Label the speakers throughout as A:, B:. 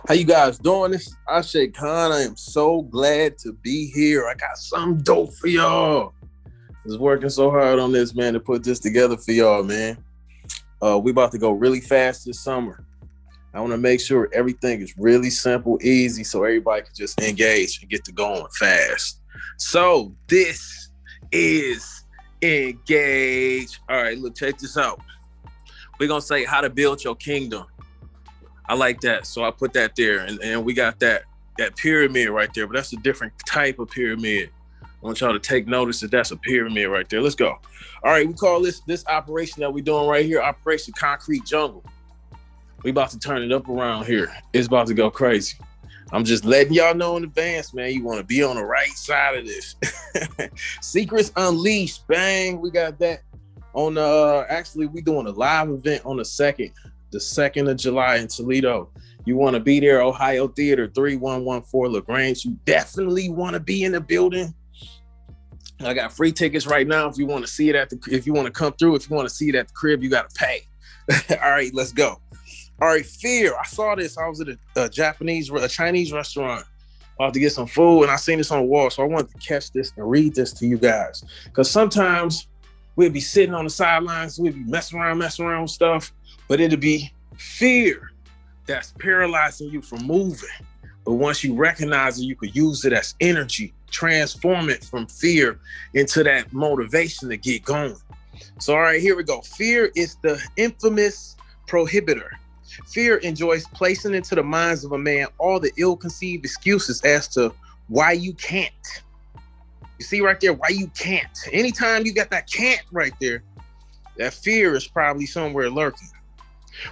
A: How you guys doing? This is Ashe Khan. I am so glad to be here. I got something dope for y'all. I was working so hard on this, man, to put this together for y'all, man. We about to go really fast this summer. I want to make sure everything is really simple, easy, so everybody can just engage and get to going fast. So this is Engage. All right, look, check this out. We're gonna say how to build your kingdom. I like that. So I put that there. And we got that pyramid right there, but that's a different type of pyramid. I want y'all to take notice that that's a pyramid right there. Let's go. All right, we call this operation that we're doing right here, Operation Concrete Jungle. We about to turn it up around here. It's about to go crazy. I'm just letting y'all know in advance, man. You want to be on the right side of this. Secrets Unleashed, bang. We got that on actually we doing a live event on the 2nd of July in Toledo. You want to be there, Ohio Theater, 3114 LaGrange. You definitely want to be in the building. I got free tickets right now. If you want to see it if you want to come through, if you want to see it at the crib, you got to pay. All right, let's go. All right, fear. I saw this. I was at a Chinese restaurant about to get some food, and I seen this on the wall. So I wanted to catch this and read this to you guys. Because sometimes we'd be sitting on the sidelines, we'd be messing around with stuff, but it'd be fear that's paralyzing you from moving. But once you recognize it, you could use it as energy, transform it from fear into that motivation to get going. So, all right, here we go. Fear is the infamous prohibitor. Fear enjoys placing into the minds of a man all the ill-conceived excuses as to why you can't. You see right there, why you can't. Anytime you got that can't right there, that fear is probably somewhere lurking.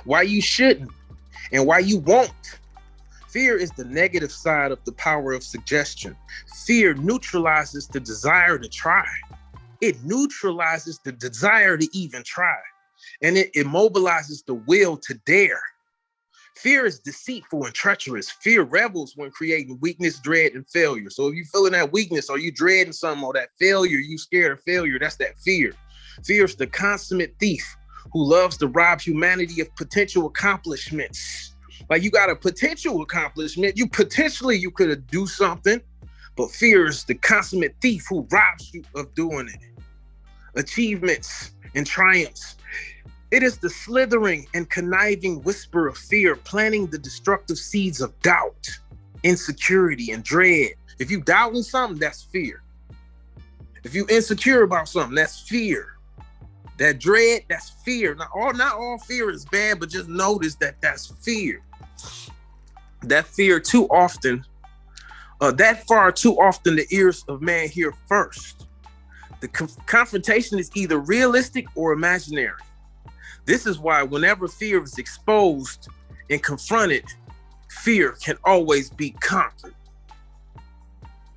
A: Why you shouldn't and why you won't. Fear is the negative side of the power of suggestion. Fear neutralizes the desire to try. It neutralizes the desire to even try. And it immobilizes the will to dare. Fear is deceitful and treacherous. Fear rebels when creating weakness, dread, and failure. So if you're feeling that weakness or you dreading something or that failure, you scared of failure, that's that fear. Fear is the consummate thief who loves to rob humanity of potential accomplishments. Like you got a potential accomplishment, you could do something, but fear is the consummate thief who robs you of doing it. Achievements and triumphs. It is the slithering and conniving whisper of fear, planting the destructive seeds of doubt, insecurity, and dread. If you doubting something, that's fear. If you insecure about something, that's fear. That dread, that's fear. Not all fear is bad, but just notice that that's fear. That fear too often, that far too often the ears of man hear first. The confrontation is either realistic or imaginary. This is why whenever fear is exposed and confronted, fear can always be conquered.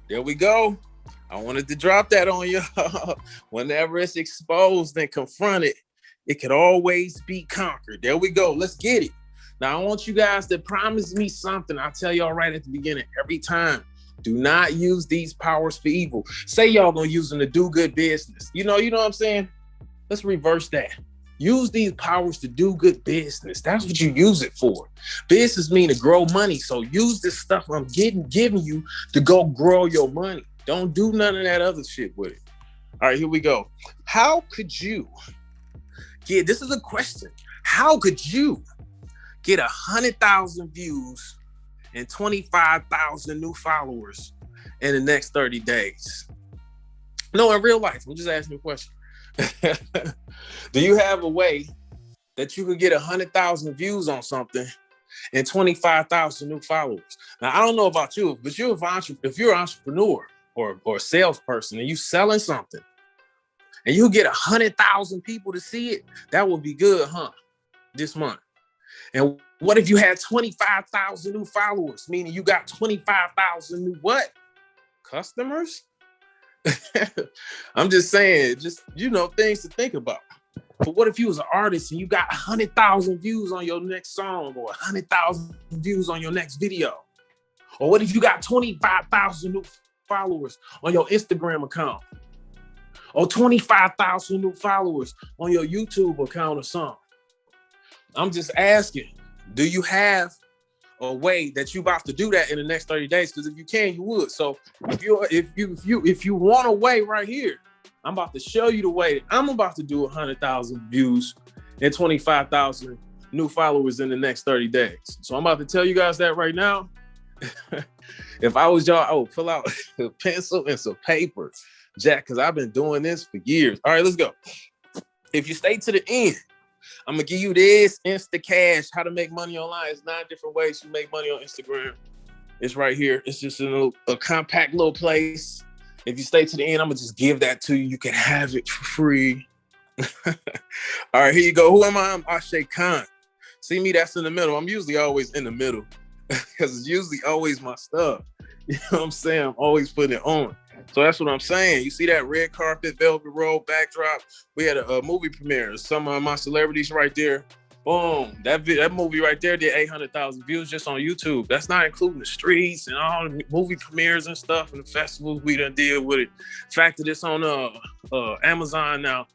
A: There we go. I wanted to drop that on you. Whenever it's exposed and confronted, it can always be conquered. There we go. Let's get it. Now, I want you guys to promise me something. I tell y'all right at the beginning, every time, do not use these powers for evil. Say y'all gonna use them to do good business. You know what I'm saying? Let's reverse that. Use these powers to do good business. That's what you use it for. Business mean to grow money. So use this stuff I'm giving you to go grow your money. Don't do none of that other shit with it. All right, here we go. How could you this is a question. How could you get 100,000 views and 25,000 new followers in the next 30 days? No, in real life. I'm just asking a question. Do you have a way that you could get 100,000 views on something and 25,000 new followers? Now, I don't know about you, but if you're an entrepreneur or a salesperson and you selling something and you get 100,000 people to see it, that would be good, huh? This month. And what if you had 25,000 new followers, meaning you got 25,000 new what? Customers? I'm just saying, things to think about. But what if you was an artist and you got 100,000 views on your next song or 100,000 views on your next video? Or what if you got 25,000 new followers on your Instagram account? Or 25,000 new followers on your YouTube account or something? I'm just asking, do you have a way that you about to do that in the next 30 days. Because if you can, you would. So if you want a way right here, I'm about to show you the way. I'm about to do 100,000 views and 25,000 new followers in the next 30 days. So I'm about to tell you guys that right now. If I was y'all, I would pull out a pencil and some paper, Jack, because I've been doing this for years. All right, let's go. If you stay to the end, I'm gonna give you this Instacash, how to make money online. It's 9 different ways to make money on Instagram. It's right here. It's just in a compact little place. If you stay to the end, I'm gonna just give that to you. You can have it for free. All right, here you go. Who am I? I'm Ashe Khan. See me, that's in the middle. I'm usually always in the middle because it's usually always my stuff. You know what I'm saying? I'm always putting it on. So that's what I'm saying. You see that red carpet, velvet rope, backdrop? We had a movie premiere. Some of my celebrities right there. Boom. That movie right there did 800,000 views just on YouTube. That's not including the streets and all the movie premieres and stuff and the festivals we done did with it. The fact that it's on Amazon now.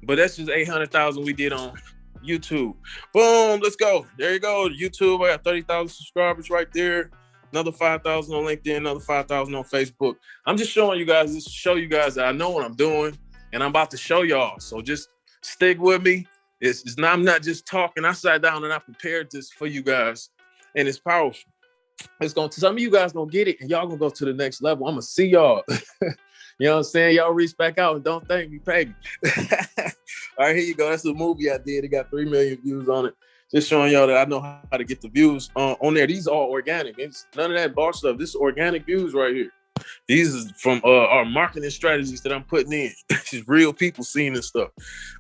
A: But that's just 800,000 we did on YouTube. Boom. Let's go. There you go. YouTube. I got 30,000 subscribers right there. Another 5,000 on LinkedIn, another 5,000 on Facebook. I'm just showing you guys this to show you guys that I know what I'm doing and I'm about to show y'all. So just stick with me. It's not, I'm not just talking. I sat down and I prepared this for you guys and it's powerful. Some of you guys gonna get it and y'all gonna go to the next level. I'm gonna see y'all. You know what I'm saying? Y'all reach back out and don't thank me, pay me. All right, here you go. That's a movie I did. It got 3 million views on it. Just showing y'all that I know how to get the views on there. These are all organic. It's none of that bar stuff. This is organic views right here. These is from our marketing strategies that I'm putting in. This is real people seeing this stuff.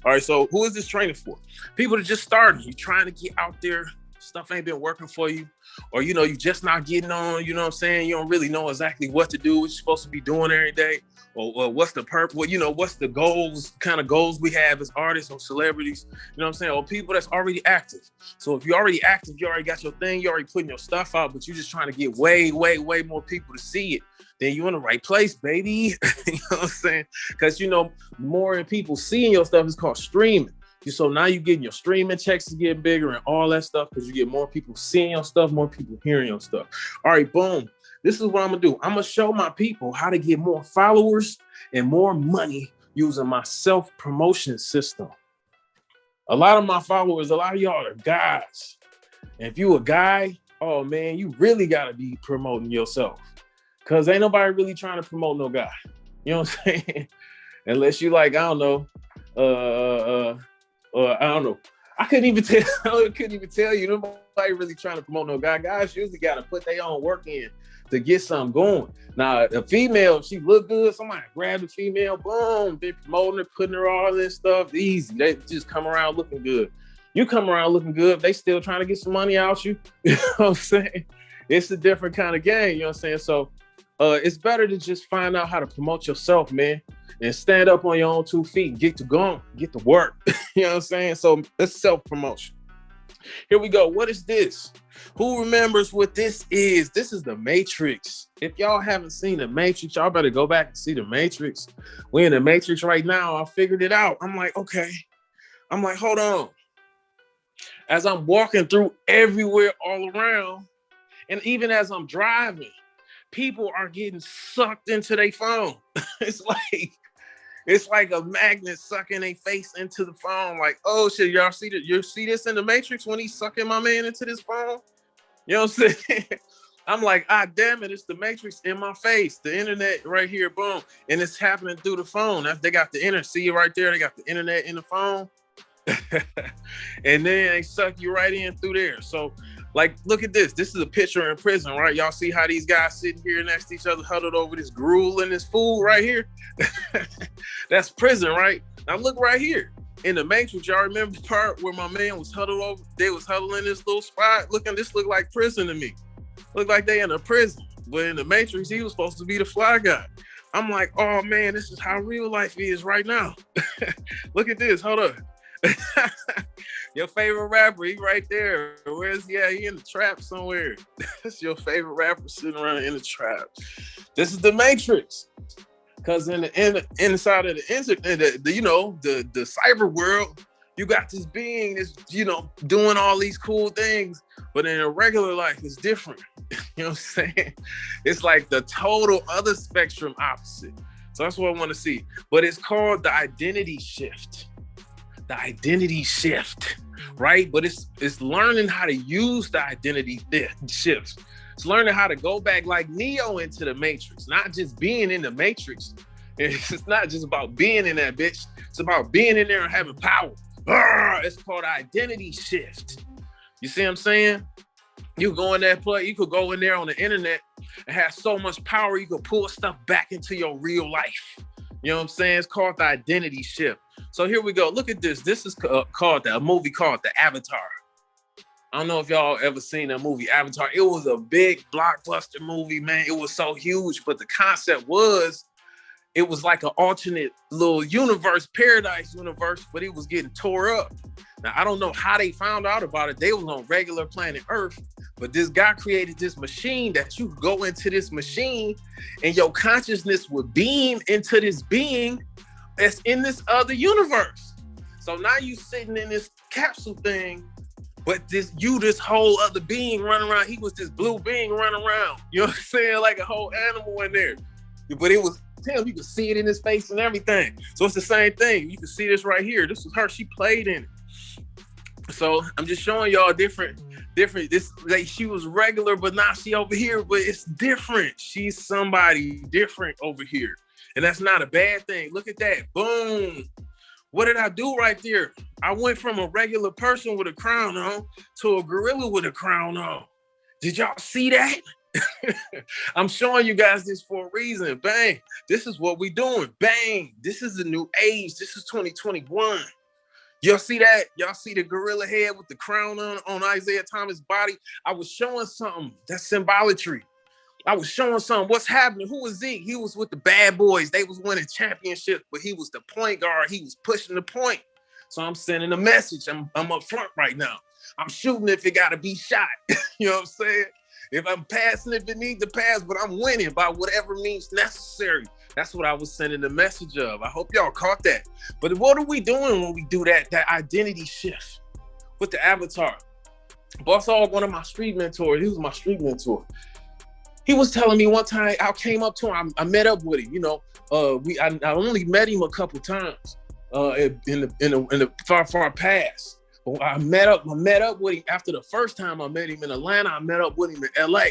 A: All right, so who is this training for? People that just starting. You trying to get out there. Stuff ain't been working for you. Or, you know, you just not getting on. You know what I'm saying? You don't really know exactly what to do, what you're supposed to be doing every day. Or what's the purpose? Well, you know, what's the goals, kind of goals we have as artists or celebrities, you know what I'm saying? Or people that's already active. So if you're already active, you already got your thing, you're already putting your stuff out, but you're just trying to get way, way, way more people to see it, then you're in the right place, baby. You know what I'm saying? Because, you know, more people seeing your stuff is called streaming. So now you're getting your streaming checks is getting bigger and all that stuff because you get more people seeing your stuff, more people hearing your stuff. All right, boom. This is what I'm gonna do. I'm gonna show my people how to get more followers and more money using my self-promotion system. A lot of my followers, a lot of y'all are guys. And if you a guy, oh man, you really gotta be promoting yourself. Cause ain't nobody really trying to promote no guy. You know what I'm saying? Unless you like, I don't know, I don't know. I couldn't even tell you. Nobody really trying to promote no guy. Guys usually got to put their own work in to get something going. Now, a female, if she look good, somebody grab the female, boom, they promoting her, putting her all this stuff. Easy. They just come around looking good. You come around looking good, they still trying to get some money out you. You know what I'm saying? It's a different kind of game, you know what I'm saying? So it's better to just find out how to promote yourself, man, and stand up on your own 2 feet and get to going, get to work. You know what I'm saying? So it's self-promotion. Here we go. What is this? Who remembers what this is? This is the Matrix. If y'all haven't seen the Matrix, y'all better go back and see the Matrix. We're in the Matrix right now. I figured it out. I'm like, okay. I'm like, hold on. As I'm walking through everywhere all around, and even as I'm driving, people are getting sucked into their phone. It's like a magnet sucking their face into the phone. Like, oh shit, y'all see that? You see this in the Matrix when he's sucking my man into this phone? You know what I'm saying? I'm like, damn it, it's the Matrix in my face. The internet right here, boom. And it's happening through the phone. They got the internet, see it right there? They got the internet in the phone. And then they suck you right in through there. So, like, look at this. This is a picture in prison, right? Y'all see how these guys sitting here next to each other, huddled over this gruel and this food right here? That's prison, right? Now look right here. In the Matrix, y'all remember the part where my man was huddled over? They was huddled in this little spot. This looked like prison to me. Looked like they in a prison. But in the Matrix, he was supposed to be the fly guy. I'm like, oh man, this is how real life is right now. Look at this. Hold up. Your favorite rapper, he right there. Where's he at? He in the trap somewhere. That's your favorite rapper sitting around in the trap. This is the Matrix. Because inside of the cyber world, You got this being that's, doing all these cool things, but in a regular life, it's different. You know what I'm saying? It's like the total other spectrum opposite. So that's what I want to see. But it's called the identity shift. The identity shift, right? But it's learning how to use the identity shifts. It's learning how to go back like Neo into the Matrix, not just being in the Matrix. It's not just about being in that bitch. It's about being in there and having power. It's called identity shift. You see what I'm saying? You go in that play, you could go in there on the internet and have so much power, you could pull stuff back into your real life. You know what I'm saying? It's called the identity shift. So here we go. Look at this. This is called a movie called The Avatar. I don't know if y'all ever seen that movie, Avatar. It was a big blockbuster movie, man. It was so huge, but the concept was, it was like an alternate little universe, paradise universe, but it was getting tore up. Now, I don't know how they found out about it. They was on regular planet Earth, but this guy created this machine that you could go into this machine and your consciousness would beam into this being that's in this other universe. So now you sitting in this capsule thing, but this whole other being running around. He was this blue being running around. You know what I'm saying? Like a whole animal in there. But it was him. You could see it in his face and everything. So it's the same thing. You can see this right here. This was her. She played in it. So I'm just showing y'all different. This, like, she was regular, but now she over here. But it's different. She's somebody different over here, and that's not a bad thing. Look at that. Boom. What did I do right there? I went from a regular person with a crown on to a gorilla with a crown on. Did y'all see that? I'm showing you guys this for a reason. Bang. This is what we doing. Bang. This is the new age. This is 2021. Y'all see that? Y'all see the gorilla head with the crown on Isaiah Thomas' body? I was showing something. That's symbolatry. I was showing something. What's happening? Who was Zeke? He was with the bad boys. They was winning championships, but he was the point guard. He was pushing the point. So I'm sending a message. I'm up front right now. I'm shooting if it got to be shot. You know what I'm saying? If I'm passing, if it needs to pass, but I'm winning by whatever means necessary. That's what I was sending the message of. I hope y'all caught that. But what are we doing when we do that identity shift with the avatar? Boss Hogg, one of my street mentors, he was my street mentor. He was telling me one time, I came up to him, I met up with him. I only met him a couple times in the far past. But I met up with him after the first time I met him in Atlanta. I met up with him in LA.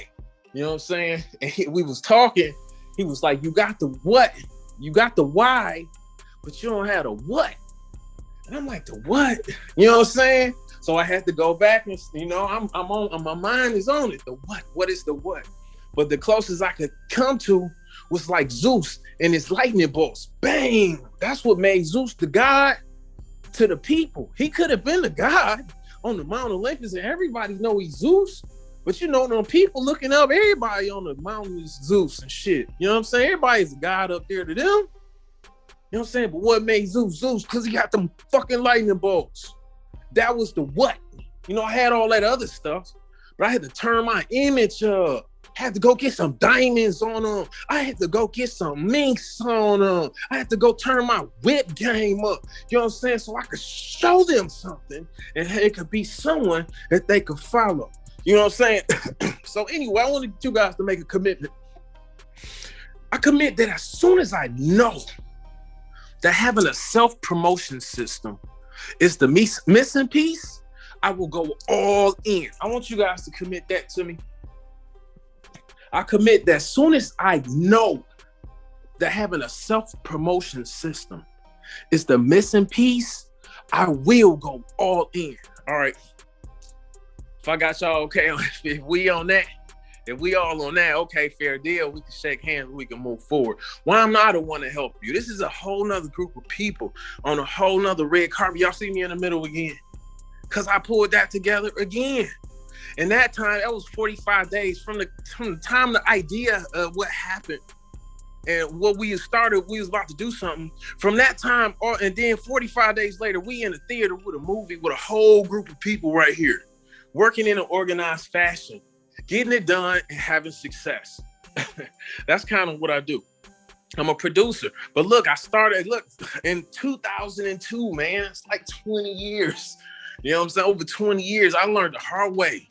A: You know what I'm saying? And we was talking. He was like, you got the what? You got the why, but you don't have the what. And I'm like, the what? You know what I'm saying? So I had to go back and, I'm on, my mind is on it. The what? What is the what? But the closest I could come to was like Zeus and his lightning bolts. Bang! That's what made Zeus the god to the people. He could have been the god on the Mount Olympus, and everybody know he's Zeus. But them people looking up, everybody on the mountain is Zeus and shit. You know what I'm saying? Everybody's a god up there to them. You know what I'm saying? But what made Zeus Zeus? Because he got them fucking lightning bolts. That was the what. I had all that other stuff, but I had to turn my image up. I had to go get some diamonds on them. I had to go get some minks on them. I had to go turn my whip game up. You know what I'm saying? So I could show them something, and it could be someone that they could follow. You know what I'm saying? So anyway, I wanted you guys to make a commitment. I commit that as soon as I know that having a self-promotion system is the missing piece, I will go all in. I want you guys to commit that to me. I commit that as soon as I know that having a self-promotion system is the missing piece, I will go all in. All right. If I got y'all okay, if we on that, if we all on that, okay, fair deal. We can shake hands, we can move forward. Why am I the one to help you? This is a whole nother group of people on a whole nother red carpet. Y'all see me in the middle again. Because I pulled that together again. And that time, that was 45 days from the time the idea of what happened and what we started, we was about to do something. From that time, and then 45 days later, we in the theater with a movie with a whole group of people right here, working in an organized fashion, getting it done and having success. That's kind of what I do. I'm a producer. But look, I started, in 2002, man. It's like 20 years. You know what I'm saying? Over 20 years, I learned the hard way.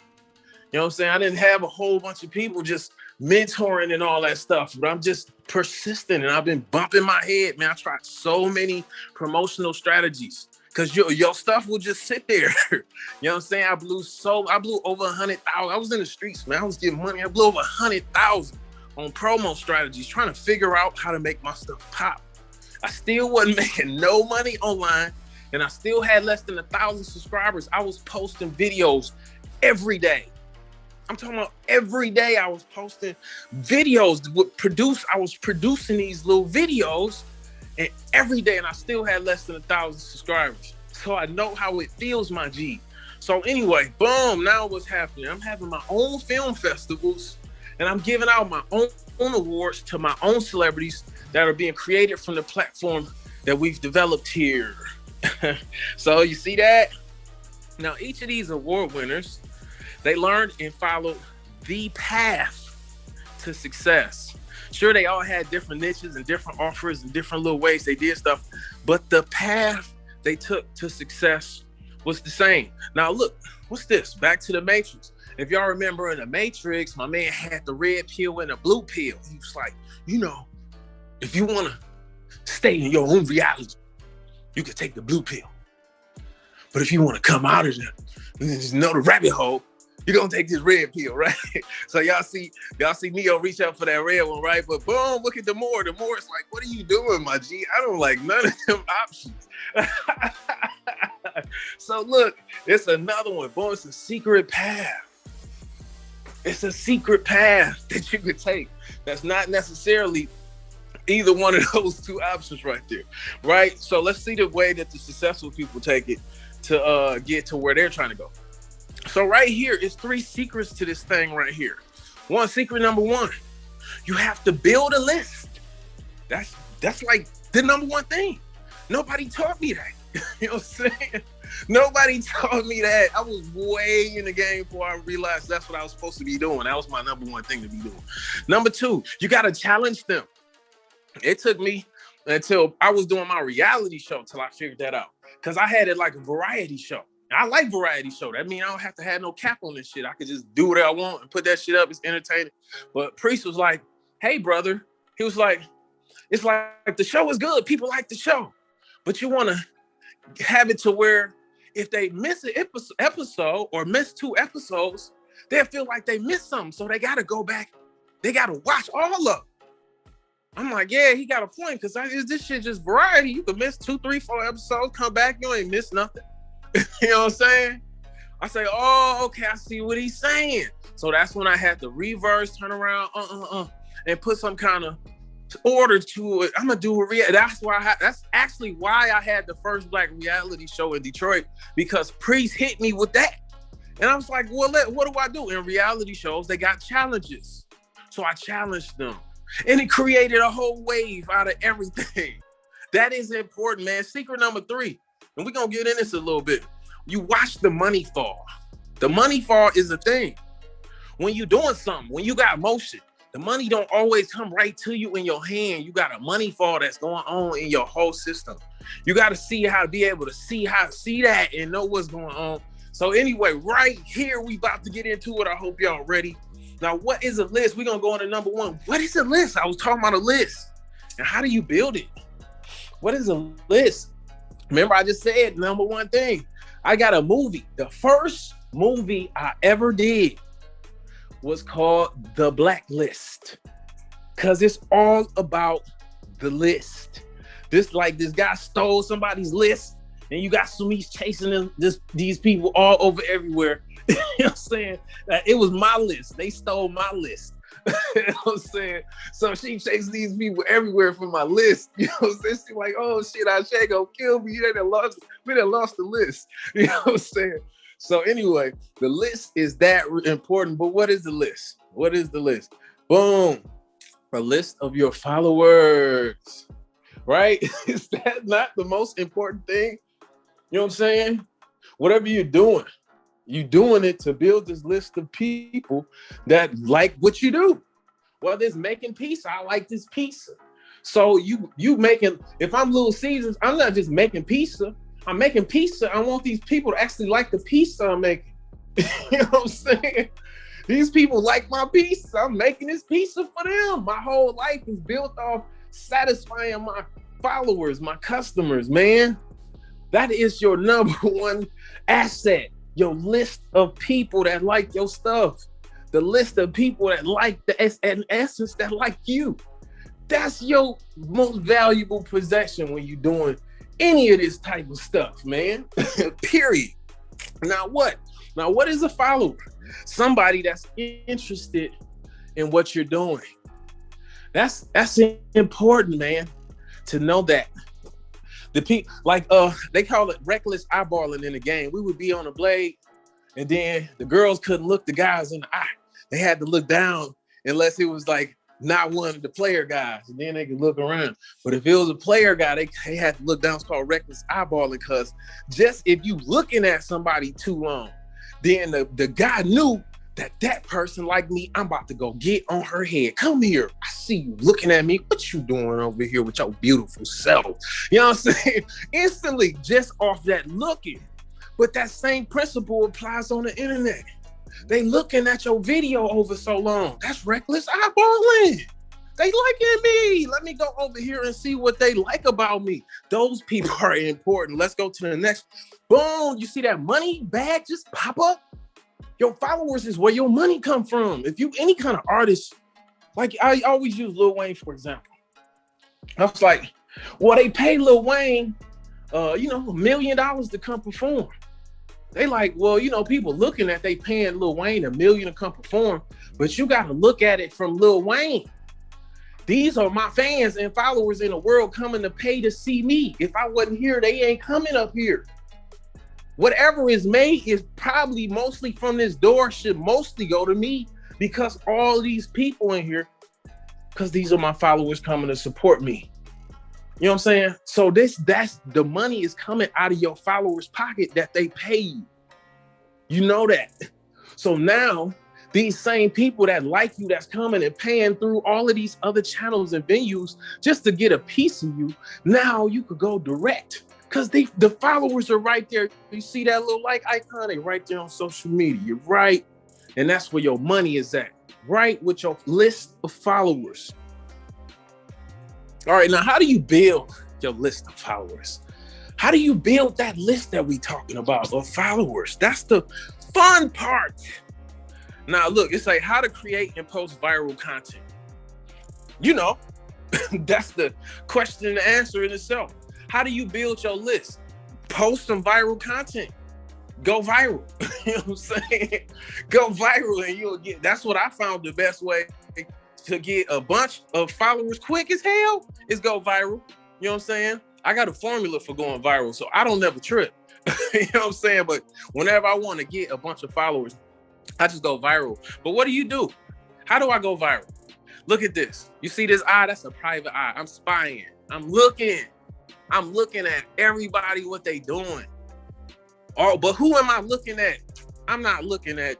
A: You know what I'm saying? I didn't have a whole bunch of people just mentoring and all that stuff, but I'm just persistent and I've been bumping my head, man. I tried so many promotional strategies because your stuff will just sit there. You know what I'm saying? I blew over 100,000. I was in the streets, man. I was getting money. I blew over 100,000 on promo strategies, trying to figure out how to make my stuff pop. I still wasn't making no money online, and I still had less than 1,000 subscribers. I was posting videos every day. I'm talking about every day I was posting videos. I was producing these little videos, and every day, and I still had less than 1,000 subscribers. So I know how it feels, my G. So anyway, boom, now what's happening? I'm having my own film festivals, and I'm giving out my own awards to my own celebrities that are being created from the platform that we've developed here. So you see that? Now, each of these award winners, they learned and followed the path to success. Sure, they all had different niches and different offers and different little ways they did stuff, but the path they took to success was the same. Now, look, what's this? Back to the Matrix. If y'all remember in the Matrix, my man had the red pill and the blue pill. He was like, if you want to stay in your own reality, you can take the blue pill. But if you want to come out of the rabbit hole, you're going to take this red pill, right? So y'all see Neo reach out for that red one, right? But boom, look at the more. The more, it's like, what are you doing, my G? I don't like none of them options. So look, it's another one. Boom, it's a secret path. It's a secret path that you could take. That's not necessarily either one of those two options right there, right? So let's see the way that the successful people take it to get to where they're trying to go. So right here is 3 secrets to this thing right here. Secret number 1, you have to build a list. That's like the number 1 thing. Nobody taught me that. You know what I'm saying? Nobody taught me that. I was way in the game before I realized that's what I was supposed to be doing. That was my number 1 thing to be doing. Number 2, you got to challenge them. It took me until I was doing my reality show till I figured that out. Because I had it like a variety show. I like variety show. That means I don't have to have no cap on this shit. I could just do whatever I want and put that shit up. It's entertaining. But Priest was like, hey, brother. He was like, it's like the show is good. People like the show. But you want to have it to where if they miss an episode or miss 2 episodes, they'll feel like they missed something. So they got to go back. They got to watch all of them. I'm like, yeah, he got a point. Because this shit just variety. You could miss 2, 3, 4 episodes, come back, you ain't miss nothing. You know what I'm saying? I say, oh, okay, I see what he's saying. So that's when I had to reverse, turn around, and put some kind of order to it. I'm gonna do a that's actually why I had the first black reality show in Detroit, because Priest hit me with that. And I was like, well, what do I do? In reality shows, they got challenges. So I challenged them. And it created a whole wave out of everything. That is important, man. Secret number 3. And we're going to get in this a little bit. You watch the money fall. The money fall is a thing. When you're doing something, when you got motion, the money don't always come right to you in your hand. You got a money fall that's going on in your whole system. You got to see how to be able to see that and know what's going on. So anyway, right here, we about to get into it. I hope y'all ready. Now, what is a list? We're going to go on to number 1. What is a list? I was talking about a list. And how do you build it? What is a list? Remember, I just said number 1 thing. I got a movie. The first movie I ever did was called The Blacklist, because it's all about the list. This guy stole somebody's list, and you got Sumise chasing these people all over everywhere. You know what I'm saying? It was my list. They stole my list. You know what I'm saying? So she chased these people everywhere from my list. You know what I'm saying? She's like, oh shit, Ashay gonna kill me. We done lost the list. You know what I'm saying? So anyway, the list is that important. But what is the list? What is the list? Boom. A list of your followers. Right? Is that not the most important thing? You know what I'm saying? Whatever you're doing it to build this list of people that like what you do. Whether it's making pizza, I like this pizza. So you making, if I'm Little Caesars, I'm not just making pizza. I'm making pizza. I want these people to actually like the pizza I'm making. You know what I'm saying? These people like my pizza. I'm making this pizza for them. My whole life is built off satisfying my followers, my customers, man. That is your number one asset. Your list of people that like your stuff. The list of people that like in essence, that like you. That's your most valuable possession when you're doing any of this type of stuff, man. Period. Now what? Now what is a follower? Somebody that's interested in what you're doing. That's important, man, to know that. The people, like they call it reckless eyeballing in the game. We would be on a blade, and then the girls couldn't look the guys in the eye. They had to look down unless it was like not one of the player guys, and then they could look around. But if it was a player guy, they had to look down. It's called reckless eyeballing, because just if you looking at somebody too long, then the guy knew that person like me, I'm about to go get on her head. Come here. I see you looking at me. What you doing over here with your beautiful self? You know what I'm saying? Instantly, just off that looking. But that same principle applies on the internet. They looking at your video over so long. That's reckless eyeballing. They liking me. Let me go over here and see what they like about me. Those people are important. Let's go to the next. Boom. You see that money bag just pop up? Your followers is where your money come from. If you any kind of artist, like I always use Lil Wayne, for example. I was like, well, they pay Lil Wayne, $1 million to come perform. They like, well, people looking at they paying Lil Wayne $1 million to come perform, but you got to look at it from Lil Wayne. These are my fans and followers in the world coming to pay to see me. If I wasn't here, they ain't coming up here. Whatever is made is probably mostly from this door, should mostly go to me, because all these people in here, because these are my followers coming to support me. You know what I'm saying? So that's the money is coming out of your followers' pocket that they pay you. You know that. So now these same people that like you, that's coming and paying through all of these other channels and venues just to get a piece of you, now you could go direct. Because the followers are right there. You see that little like icon? They right there on social media. You're right. And that's where your money is at. Right with your list of followers. All right, now how do you build your list of followers? How do you build that list that we talking about of followers? That's the fun part. Now look, it's like how to create and post viral content. That's the question and answer in itself. How do you build your list? Post some viral content. Go viral. You know what I'm saying? Go viral and you'll get, that's what I found the best way to get a bunch of followers quick as hell is go viral. You know what I'm saying? I got a formula for going viral, so I don't never trip. You know what I'm saying? But whenever I want to get a bunch of followers, I just go viral. But what do? How do I go viral? Look at this. You see this eye? That's a private eye. I'm spying. I'm looking at everybody, what they doing. But who am I looking at? I'm not looking at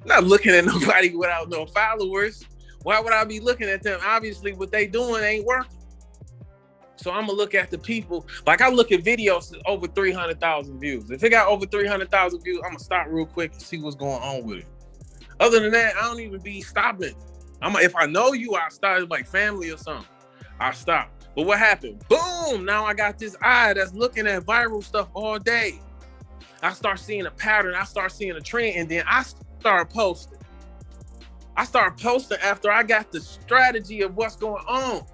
A: nobody without no followers. Why would I be looking at them? Obviously, what they doing ain't working. So I'm gonna look at the people. Like I look at videos over 300,000 views. If it got over 300,000 views, I'm gonna stop real quick and see what's going on with it. Other than that, I don't even be stopping. If I know you, I'll start like family or something. I'll stop. But what happened? Boom! Now I got this eye that's looking at viral stuff all day. I start seeing a pattern. I start seeing a trend, and then I start posting. I start posting after I got the strategy of what's going on.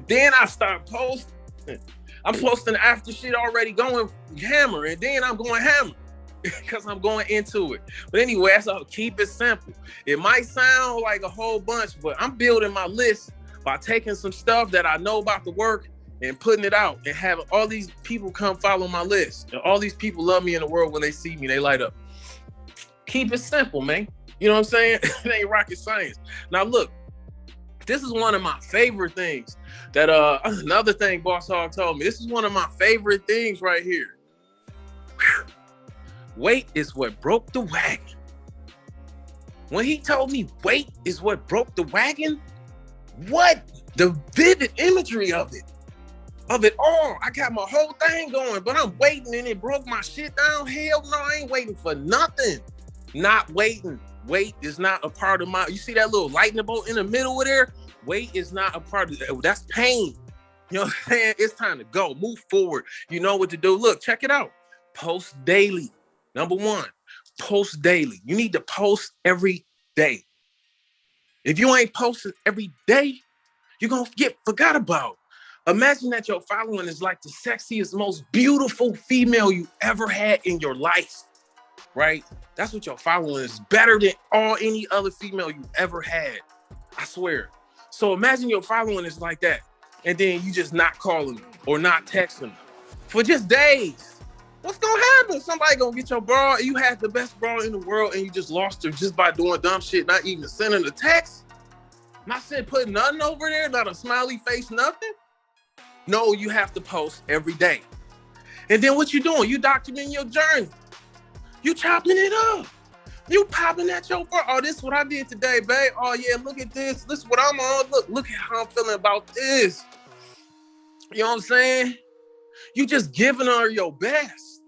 A: Then I start posting. I'm posting after shit already going hammer, and then I'm going hammer because I'm going into it. But anyway, so keep it simple. It might sound like a whole bunch, but I'm building my list by taking some stuff that I know about the work and putting it out and having all these people come follow my list. And all these people love me in the world. When they see me, they light up. Keep it simple, man. You know what I'm saying? It ain't rocket science. Now look, this is one of my favorite things that another thing Boss Hog told me. This is one of my favorite things right here. Whew. Weight is what broke the wagon. When he told me weight is what broke the wagon, What? The vivid imagery of it all. I got my whole thing going, but I'm waiting and it broke my shit down. Hell no, I ain't waiting for nothing. Not waiting. Wait is not a part of my, you see that little lightning bolt in the middle of there? Wait is not a part of it. That's pain. You know what I'm saying? It's time to go. Move forward. You know what to do. Look, check it out. Post daily. Number one, post daily. You need to post every day. If you ain't posting every day, you're going to get forgot about. Imagine that your following is like the sexiest, most beautiful female you ever had in your life, right? That's what your following is. Better than any other female you ever had. I swear. So imagine your following is like that. And then you just not calling them or not texting them for just days. What's gonna happen? Somebody gonna get your bra. You had the best bra in the world and you just lost her just by doing dumb shit, not even sending a text. Not saying putting nothing over there, not a smiley face, nothing. No, you have to post every day. And then what you doing? You documenting your journey. You chopping it up. You popping at your bra. Oh, this is what I did today, babe. Oh yeah, look at this. This is what I'm on. Look at how I'm feeling about this. You know what I'm saying? You just giving her your best.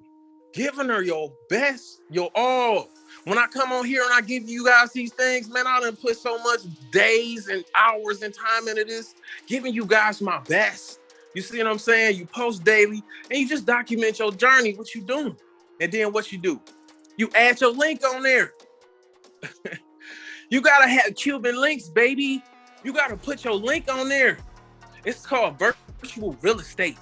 A: Giving her your best, your all. When I come on here and I give you guys these things, man, I done put so much days and hours and time into this, giving you guys my best. You see what I'm saying? You post daily and you just document your journey, what you doing. And then what you do? You add your link on there. You gotta have Cuban links, baby. You gotta put your link on there. It's called virtual real estate.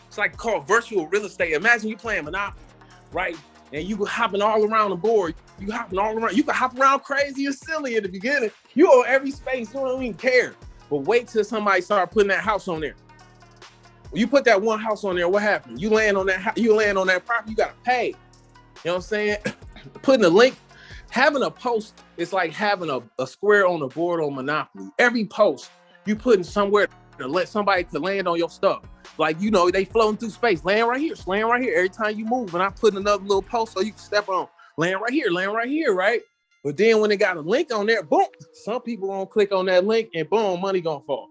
A: It's like called virtual real estate. Imagine you playing Monopoly, right? And you hopping all around the board. You hopping all around. You can hop around crazy and silly in the beginning. You own every space. You don't even care. But wait till somebody start putting that house on there. When you put that one house on there, what happened? You land on that. You land on that property. You gotta pay. You know what I'm saying? Putting a link, having a post, it's like having a square on the board on Monopoly. Every post you putting somewhere to let somebody to land on your stuff. Like, you know, they floating through space. Land right here, land right here. Every time you move, and I put another little post so you can step on. Land right here, right? But then when they got a link on there, boom, some people gonna click on that link and boom, money gonna fall.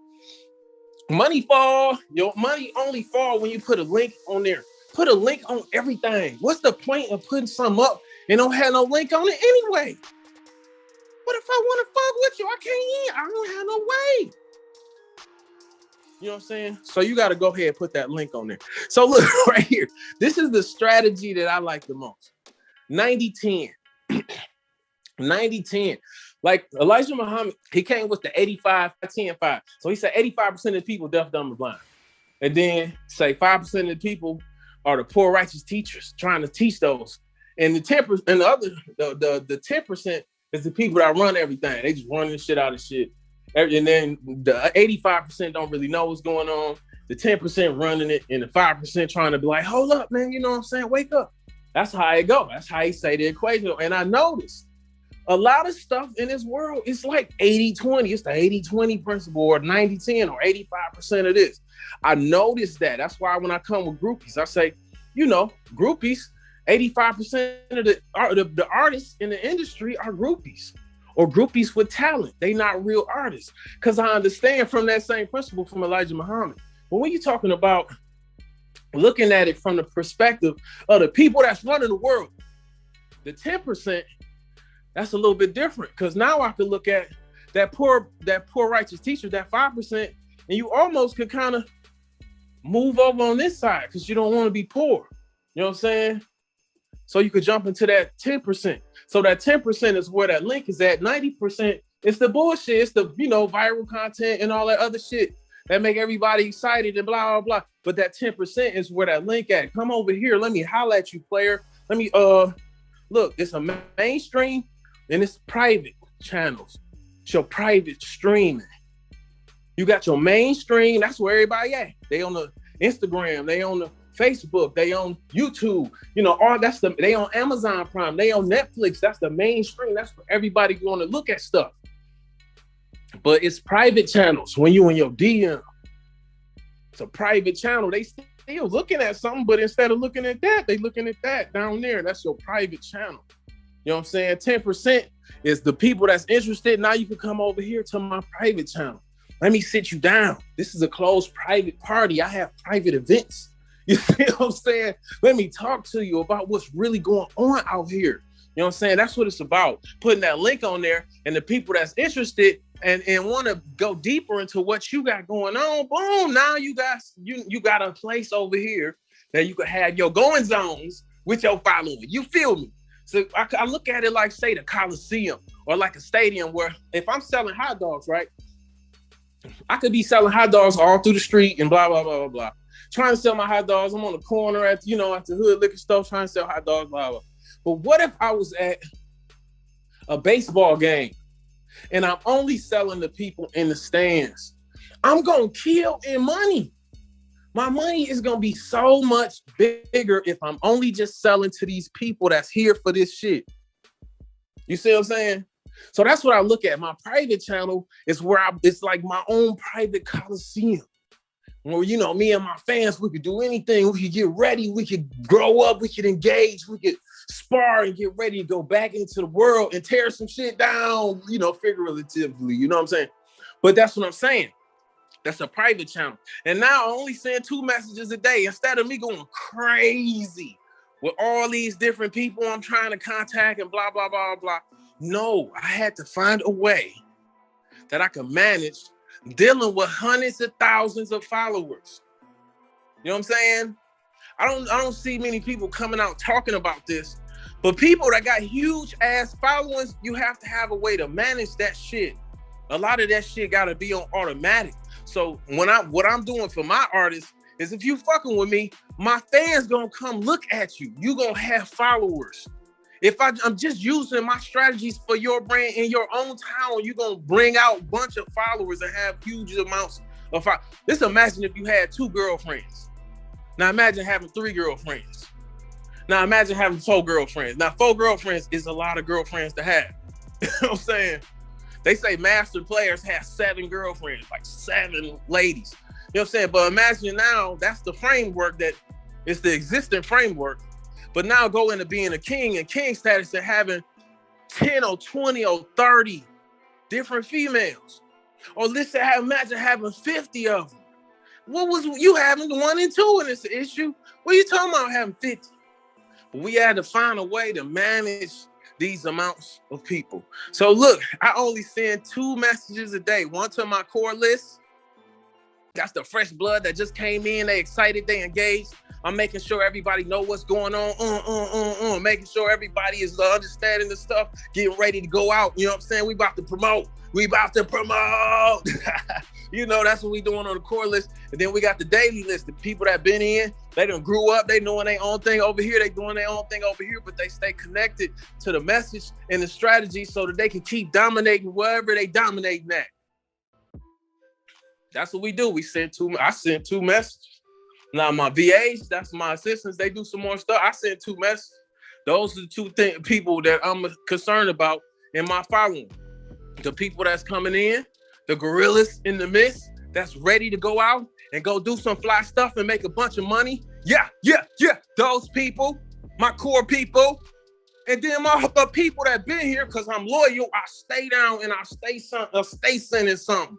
A: Money fall, your money only fall when you put a link on there. Put a link on everything. What's the point of putting something up and don't have no link on it anyway? What if I want to fuck with you? I can't. I don't have no way. You know what I'm saying? So you got to go ahead and put that link on there. So look right here. This is the strategy that I like the most. 90-10. 90-10. Like Elijah Muhammad, he came with the 85-10-5. So he said 85% of the people deaf, dumb, and blind. And then say 5% of the people are the poor righteous teachers trying to teach those. And the 10% and the other, the 10% is the people that run everything. They just running shit out of shit. And then the 85% don't really know what's going on. The 10% running it, and the 5% trying to be like, hold up, man, you know what I'm saying? Wake up. That's how it go. That's how he say the equation. And I noticed a lot of stuff in this world, it's like 80-20. It's the 80-20 principle, or 90-10, or 85% of this. I noticed that. That's why when I come with groupies, I say, you know, groupies, 85% of the artists in the industry are groupies, or groupies with talent. They not real artists. Because I understand from that same principle from Elijah Muhammad. But when you're talking about looking at it from the perspective of the people that's running the world, the 10%, that's a little bit different. Because now I could look at that poor righteous teacher, that 5%, and you almost could kind of move over on this side because you don't want to be poor. You know what I'm saying? So you could jump into that 10%. So that 10% is where that link is at. 90% is the bullshit. It's the, you know, viral content and all that other shit that make everybody excited and blah, blah, blah. But that 10% is where that link at. Come over here. Let me holler at you, player. Let me, look, it's a mainstream and it's private channels. It's your private streaming. You got your mainstream. That's where everybody at. They on the Instagram. They on the Facebook, they on YouTube, you know, all they on Amazon Prime, they on Netflix. That's the mainstream. That's where everybody going to look at stuff. But it's private channels. When you in your DM, it's a private channel. They still looking at something, but instead of looking at that, they looking at that down there. That's your private channel. You know what I'm saying? 10% is the people that's interested. Now you can come over here to my private channel. Let me sit you down. This is a closed private party. I have private events. You see what I'm saying? Let me talk to you about what's really going on out here. You know what I'm saying? That's what it's about. Putting that link on there, and the people that's interested and want to go deeper into what you got going on, boom, now you got a place over here that you could have your going zones with your following. You feel me? So I look at it like, say, the Coliseum or like a stadium where if I'm selling hot dogs, right? I could be selling hot dogs all through the street and blah, blah, blah, blah, blah. Trying to sell my hot dogs. I'm on the corner at the hood liquor store trying to sell hot dogs, blah, blah. But what if I was at a baseball game and I'm only selling to people in the stands? I'm going to kill in money. My money is going to be so much bigger if I'm only just selling to these people that's here for this shit. You see what I'm saying? So that's what I look at. My private channel is where it's like my own private Coliseum. Where, me and my fans, we could do anything. We could get ready. We could grow up. We could engage. We could spar and get ready to go back into the world and tear some shit down, figuratively. You know what I'm saying? But that's what I'm saying. That's a private channel. And now I only send 2 messages a day instead of me going crazy with all these different people I'm trying to contact and blah, blah, blah, blah. No, I had to find a way that I could manage dealing with hundreds of thousands of followers. You know what I'm saying? I don't see many people coming out talking about this, but people that got huge ass followings, you have to have a way to manage that shit. A lot of that shit got to be on automatic. So what I'm doing for my artists is, if you fucking with me, my fans gonna come look at you. You gonna have followers. If I'm just using my strategies for your brand in your own town, you're going to bring out a bunch of followers and have huge amounts of followers. Just imagine if you had 2 girlfriends. Now imagine having 3 girlfriends. Now imagine having 4 girlfriends. Now 4 girlfriends is a lot of girlfriends to have. You know what I'm saying? They say master players have 7 girlfriends, like 7 ladies. You know what I'm saying? But imagine now, that's the framework it's the existing framework. But now go into being a king and king status and having 10 or 20 or 30 different females. Or imagine having 50 of them. What was you having 1 and 2 in this issue? What are you talking about having 50? But we had to find a way to manage these amounts of people. So look, I only send 2 messages a day. One to my core list. That's the fresh blood that just came in. They excited, they engaged. I'm making sure everybody know what's going on. Making sure everybody is understanding the stuff, getting ready to go out. You know what I'm saying? We about to promote. That's what we doing on the core list. And then we got the daily list. The people that been in, they done grew up. They doing their own thing over here. They doing their own thing over here, but they stay connected to the message and the strategy so that they can keep dominating wherever they dominating at. That's what we do. I sent 2 messages. Now my VAs, that's my assistants, they do some more stuff. I send 2 messages. Those are the 2 people that I'm concerned about in my following. The people that's coming in, the gorillas in the midst, that's ready to go out and go do some fly stuff and make a bunch of money. Yeah. Those people, my core people. And then my people that been here, because I'm loyal, I stay down and I stay sending something.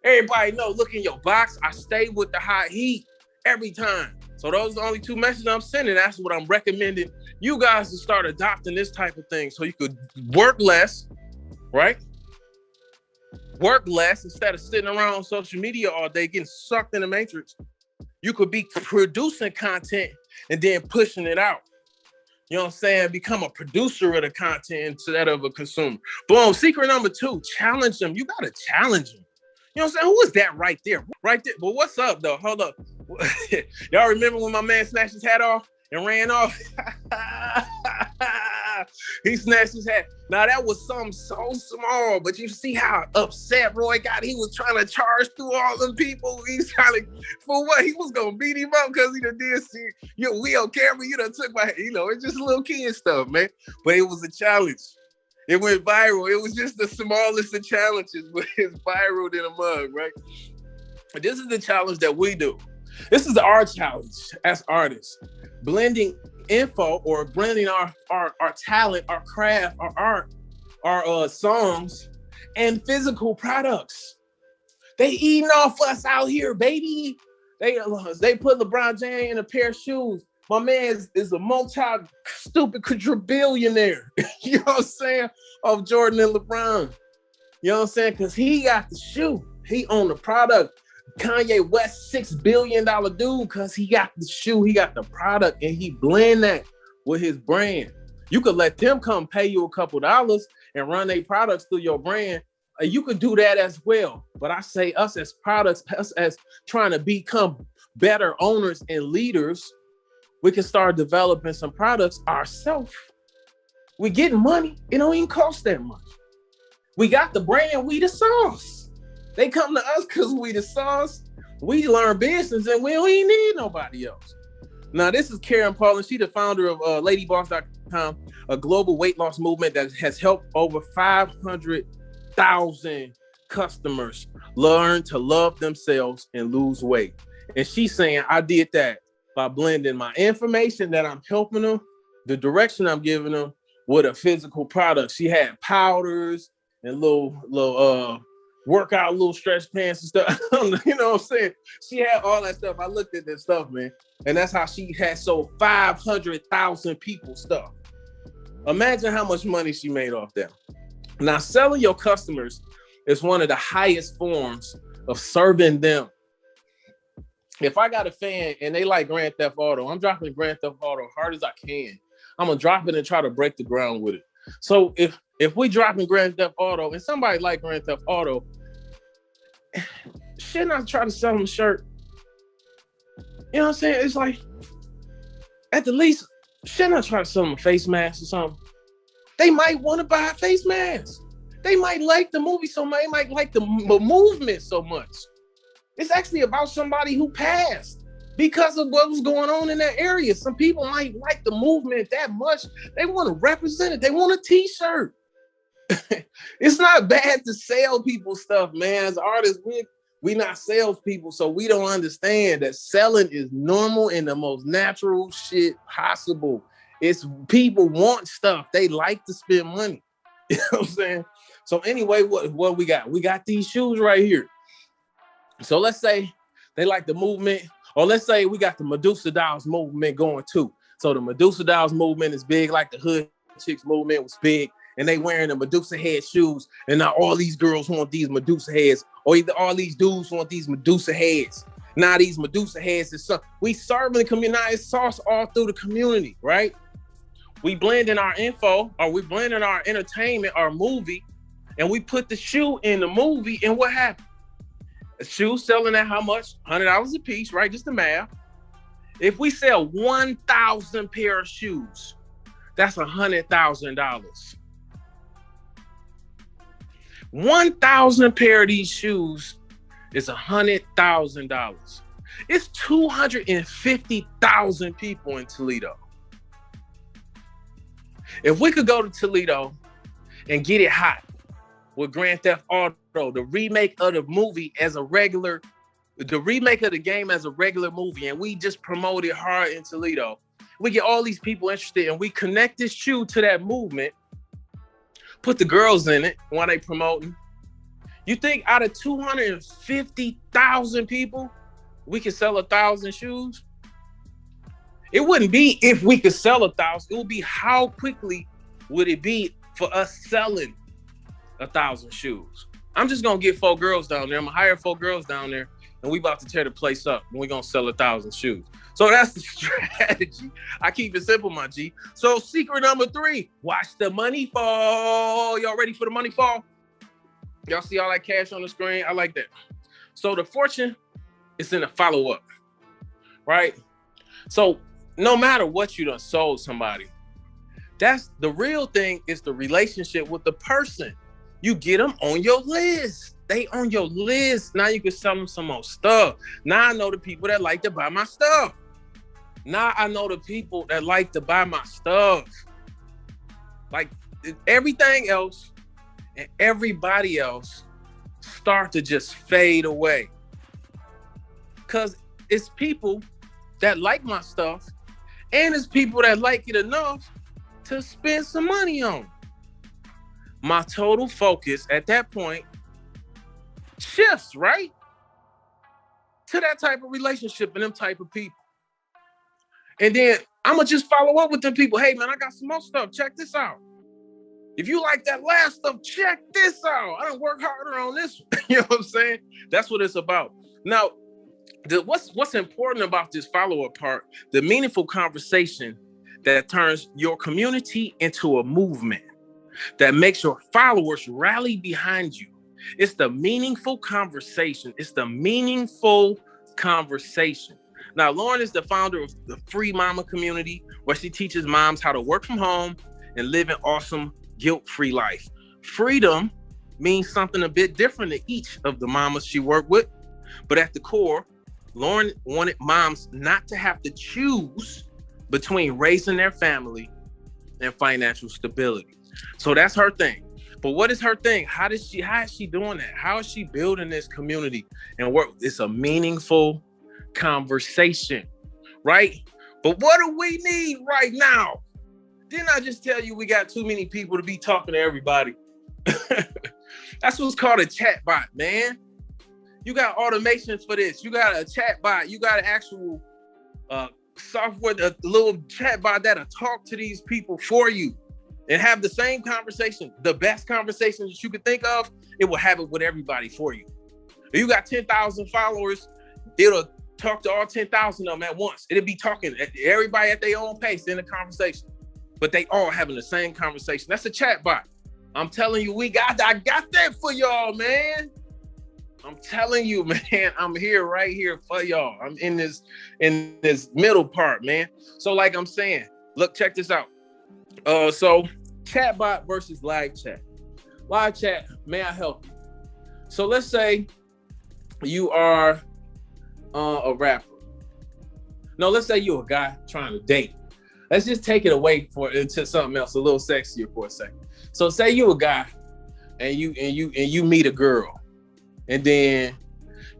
A: Everybody know, look in your box, I stay with the hot heat every time. So those are the only 2 messages I'm sending. That's what I'm recommending you guys to start adopting this type of thing so you could work less, right? Work less instead of sitting around on social media all day getting sucked in the matrix. You could be producing content and then pushing it out. You know what I'm saying? Become a producer of the content instead of a consumer. Boom. Secret number 2, challenge them. You got to challenge them. You know what I'm saying? Who is that right there? Right there. But what's up, though? Hold up. Y'all remember when my man snatched his hat off and ran off? He snatched his hat. Now, that was something so small, but you see how upset Roy got? He was trying to charge through all them people. He's trying to, for what? He was going to beat him up because he done did see, we on camera, you done took my, it's just little kid stuff, man. But it was a challenge. It went viral. It was just the smallest of challenges, but it's viral in a mug, right? But this is the challenge that we do. This is our challenge as artists. Blending info or blending our talent, our craft, our art, our songs, and physical products. They eating off us out here, baby. They put LeBron James in a pair of shoes. My man is a multi-stupid quadrillionaire. You know what I'm saying? Of Jordan and LeBron. You know what I'm saying? Because he got the shoe. He owned the product. Kanye West, $6 billion dude, because he got the shoe, he got the product, and he blend that with his brand. You could let them come pay you a couple dollars and run their products through your brand. You could do that as well. But I say us as products, us as trying to become better owners and leaders, we can start developing some products ourselves. We getting money. It don't even cost that much. We got the brand, we the sauce. They come to us because we the sauce. We learn business and we don't even need nobody else. Now, this is Karen Paulin. She's the founder of LadyBoss.com, a global weight loss movement that has helped over 500,000 customers learn to love themselves and lose weight. And she's saying, I did that by blending my information that I'm helping them, the direction I'm giving them, with a physical product. She had powders and little workout, little stretch pants and stuff. You know what I'm saying? She had all that stuff. I looked at this stuff, man. And that's how she had sold 500,000 people stuff. Imagine how much money she made off that. Now, selling your customers is one of the highest forms of serving them. If I got a fan and they like Grand Theft Auto, I'm dropping Grand Theft Auto hard as I can. I'm gonna drop it and try to break the ground with it. So if we dropping Grand Theft Auto and somebody like Grand Theft Auto, shouldn't I try to sell them a shirt? You know what I'm saying? It's like, at the least, shouldn't I try to sell them a face mask or something? They might want to buy a face mask. They might like the movie so much. They might like the movement so much. It's actually about somebody who passed because of what was going on in that area. Some people might like the movement that much. They want to represent it. They want a t-shirt. It's not bad to sell people stuff, man. As artists, we not salespeople, so we don't understand that selling is normal and the most natural shit possible. It's people want stuff. They like to spend money. You know what I'm saying? So anyway, what we got? We got these shoes right here. So let's say they like the movement, or let's say we got the Medusa Dolls movement going too. So the Medusa Dolls movement is big, like the Hood Chicks movement was big, and they wearing the Medusa head shoes, and now all these girls want these Medusa heads, or either all these dudes want these Medusa heads. Now these Medusa heads is something we serving the community sauce all through the community, right? We blending our info, or we blending our entertainment, our movie, and we put the shoe in the movie, and what happened? A shoe selling at how much? $100 a piece, right? Just the math. If we sell 1,000 pair of shoes, that's $100,000. 1,000 pair of these shoes is $100,000. It's 250,000 people in Toledo. If we could go to Toledo and get it hot with Grand Theft Auto, the remake of the movie as a regular, the remake of the game as a regular movie, and we just promote it hard in Toledo, we get all these people interested and we connect this shoe to that movement, put the girls in it while they promoting. You think out of 250,000 people, we could sell 1,000 shoes? It wouldn't be if we could sell 1,000. It would be how quickly would it be for us selling 1,000 shoes. I'm just gonna get 4 girls down there. I'm gonna hire 4 girls down there, and we about to tear the place up. And we're gonna sell 1,000 shoes. So that's the strategy. I keep it simple, my G. So secret number 3: watch the money fall. Y'all ready for the money fall? Y'all see all that cash on the screen? I like that. So the fortune is in the follow-up, right? So no matter what you done sold somebody, that's the real thing, is the relationship with the person. You get them on your list. They on your list. Now you can sell them some more stuff. Now I know the people that like to buy my stuff. Now I know the people that like to buy my stuff. Like everything else and everybody else start to just fade away. Because it's people that like my stuff, and it's people that like it enough to spend some money on. My total focus at that point shifts, right? To that type of relationship and them type of people. And then I'm going to just follow up with them people. Hey, man, I got some more stuff. Check this out. If you like that last stuff, check this out. I don't work harder on this one. You know what I'm saying? That's what it's about. Now, what's important about this follow-up part, the meaningful conversation that turns your community into a movement, that makes your followers rally behind you. It's the meaningful conversation. It's the meaningful conversation. Now, Lauren is the founder of the Free Mama community, where she teaches moms how to work from home and live an awesome, guilt-free life. Freedom means something a bit different to each of the mamas she worked with. But at the core, Lauren wanted moms not to have to choose between raising their family and financial stability. So that's her thing. But what is her thing? How is she doing that? How is she building this community? And it's a meaningful conversation, right? But what do we need right now? Didn't I just tell you we got too many people to be talking to everybody? That's what's called a chat bot, man. You got automations for this. You got a chat bot. You got an actual software, a little chat bot that'll talk to these people for you and have the same conversation, the best conversation that you could think of. It will have it with everybody for you. If you got 10,000 followers, it'll talk to all 10,000 of them at once. It'll be talking everybody at their own pace in the conversation, but they all having the same conversation. That's a chat bot. I'm telling you, I got that for y'all, man. I'm telling you, man, I'm here right here for y'all. I'm in this middle part, man. So like I'm saying, look, check this out. So chatbot versus live chat. Live chat, may I help you? So let's say you are a rapper. No, let's say you're a guy trying to date. Let's just take it away into something else, a little sexier for a second. So say you're a guy and you meet a girl, and then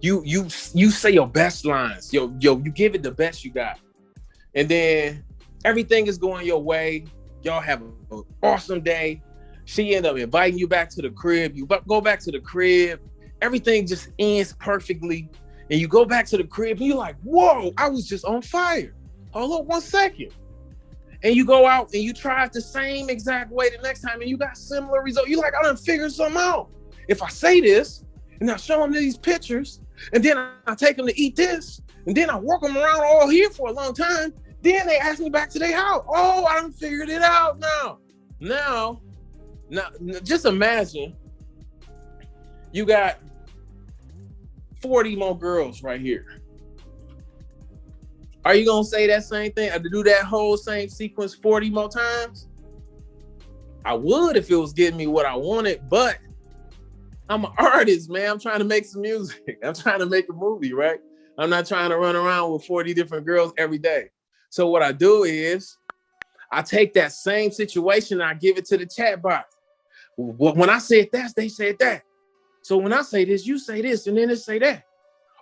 A: you say your best lines. You give it the best you got. And then everything is going your way. Y'all have an awesome day. She end up inviting you back to the crib. You go back to the crib. Everything just ends perfectly. And you go back to the crib and you're like, whoa, I was just on fire. Hold up 1 second. And you go out and you try it the same exact way the next time and you got similar results. You're like, I done figured something out. If I say this and I show them these pictures and then I take them to eat this and then I walk them around all here for a long time, then they ask me back to their house. Oh, I done figured it out now. Now, just imagine you got 40 more girls right here. Are you gonna say that same thing? Or to do that whole same sequence 40 more times? I would if it was getting me what I wanted, but I'm an artist, man. I'm trying to make some music. I'm trying to make a movie, right? I'm not trying to run around with 40 different girls every day. So what I do is I take that same situation and I give it to the chat bot. When I said that, they said that. So when I say this, you say this, and then it say that.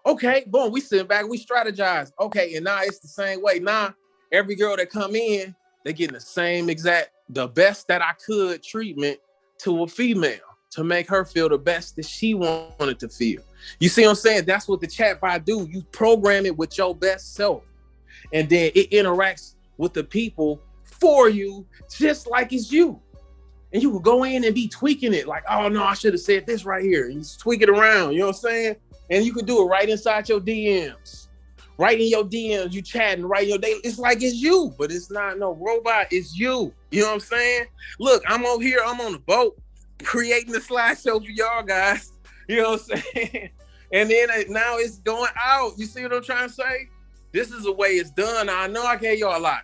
A: Okay, boom, we sit back, we strategize. Okay, and now it's the same way. Now, every girl that come in, they getting the same exact, the best that I could treatment to a female to make her feel the best that she wanted to feel. You see what I'm saying? That's what the chat bot do. You program it with your best self. And then it interacts with the people for you, just like it's you. And you will go in and be tweaking it like, oh no, I should have said this right here. And you just tweak it around, you know what I'm saying? And you can do it right inside your DMs. Right in your DMs, you chatting right in your day. It's like it's you, but it's not no robot, it's you. You know what I'm saying? Look, I'm over here, I'm on the boat, creating the slideshow for y'all guys. You know what I'm saying? And then now it's going out. You see what I'm trying to say? This is the way it's done. I know I gave y'all a lot.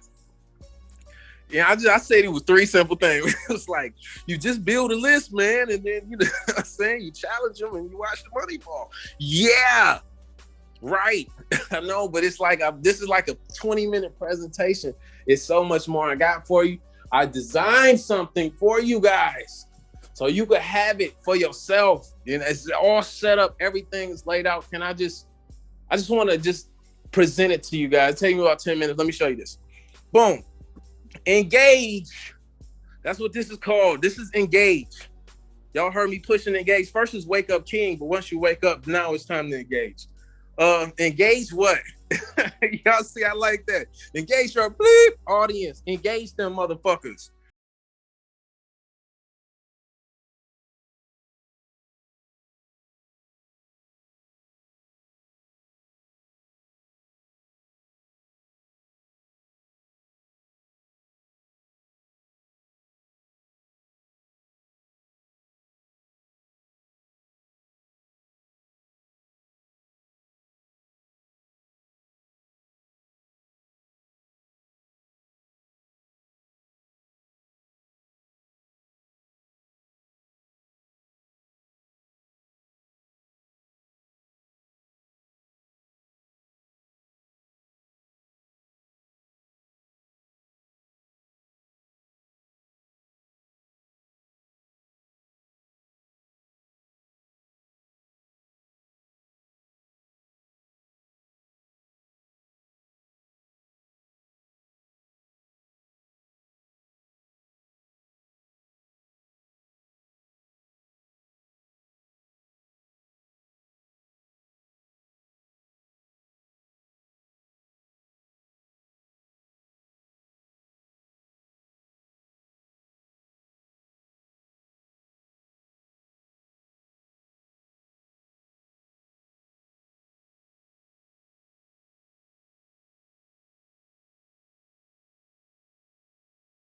A: Yeah, I said it was 3 simple things. It's like, you just build a list, man, and then, you know what I'm saying, you challenge them and you watch the money fall. Yeah, right. I know, but it's like, this is like a 20-minute presentation. It's so much more I got for you. I designed something for you guys so you could have it for yourself. And it's all set up. Everything is laid out. I just want to just present it to you guys. Take me about 10 minutes. Let me show you this. Boom. Engage. That's what this is called. This is engage. Y'all heard me pushing engage. First is wake up king, but once you wake up, now it's time to engage. Engage what? Y'all see, I like that. Engage your bleep audience. Engage them motherfuckers.